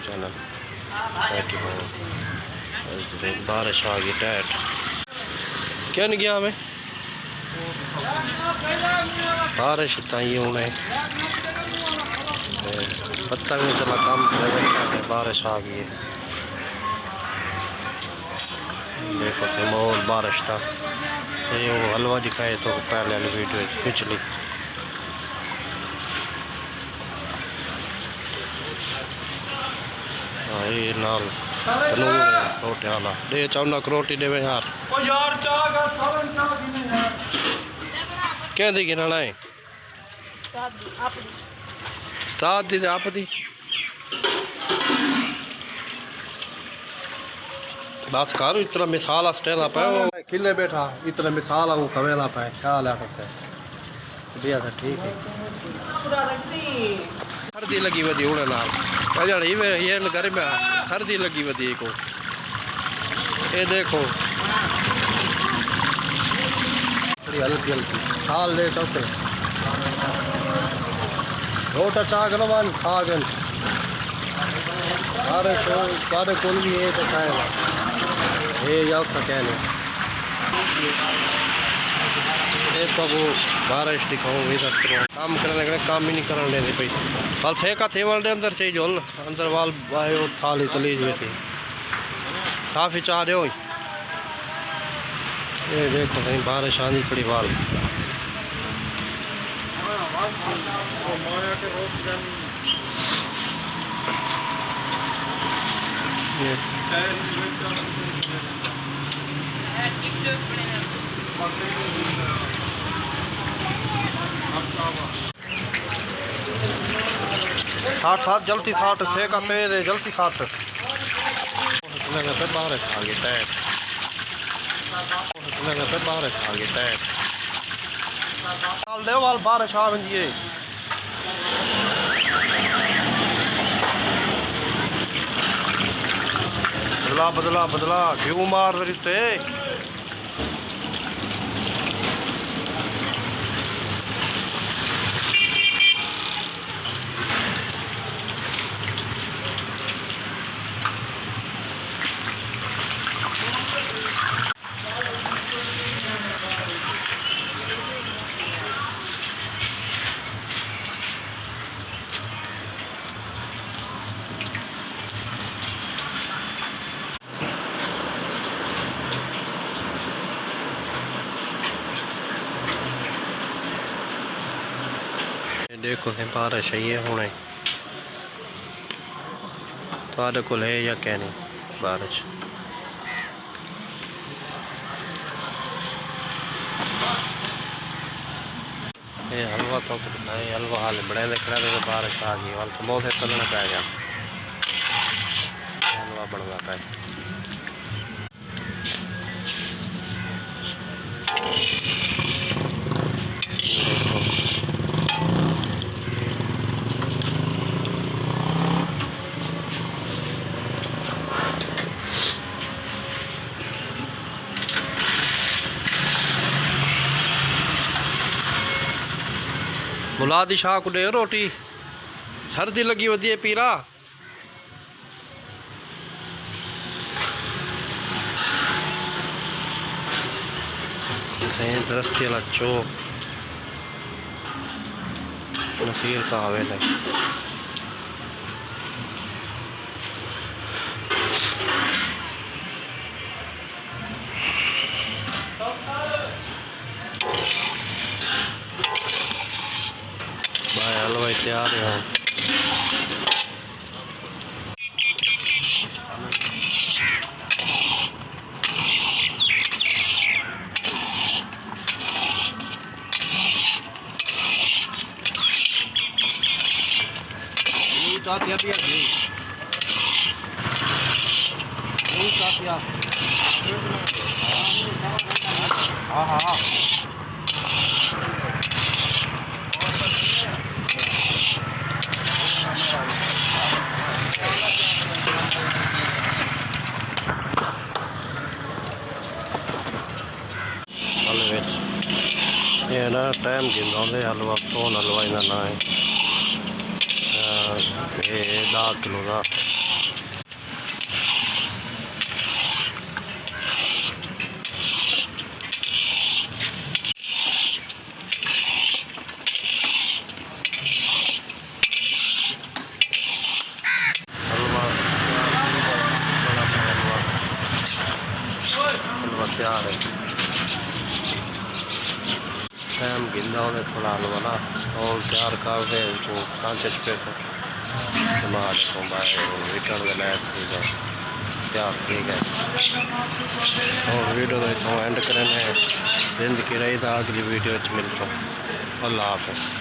Channel बारिश आ गई TET क्या नहीं गया हमें बारिश ताई होना है पता नहीं चला काम करे बारिश आ गई है। देखो माहौल बारिश था ये वो हलवा दिखाए तो पहले वाली वीडियो पिछली ये नाल रोटी वाला दे चावना रोटी देवे यार क्या दी गिना है साथ दी आप दी बस करो इतना मिसाल स्टेला पे किले बैठा इतना मिसाल वो कवेला पे क्या ला सकते दिया था ठीक है सर्दी लगी वधी उड़े नाल अजड़ी ये घर में सर्दी लगी वधी को ये देखो थोड़ी हल्की हल्की खाल दे चौथे रोटा चागन खागन सारे कुल भी ये तो खाएगा ये याद था क्या नहीं तो वो बारिश दिखाऊँ इधर काम करने का काम ही नहीं करने देते भाई वाल फेंका थे वाले अंदर से झोल अंदर वाल आयो थाली तली हुई थी काफ़ी चाह रहे हो ये देखो कहीं बारिश आनी पड़ी वाल साठ साठ जल्दी साठ फेंका तेज जल्दी साठ बारिश आ गई टैट बारिश आ गई टैट दे वाल बारिश आ बंदी बदला बदला बदला क्यों मार रही देखो बारिश है ये होने तो को है या क्या नहीं बारिश ये हलवा तो हलवा हाल बड़े खड़ा तो बारिश आ गई वाल तो बहुत तलना पै गया हलवा बनवा पाए मुलादी शाह को दे रोटी सर्दी लगी वधी पीरा रस्ते वाला चौक नसीर का हवेला हलवा तैयार है हाँ हाँ ये ना टाइम गिनते हलवा कौन हलवा इन्हें ना है 10 किलो का। हलवा तैयार है। टाइम गिंदा होने थोड़ा हलवा ना और तैयार कर दे तो कांचे पे टमाटर को बाय रिटर्न के लायक हो जाए तैयार ठीक है। और वीडियो तो एंड करने जिंदगी रही था अगली वीडियो मिलता। अल्लाह हाफ़िज़।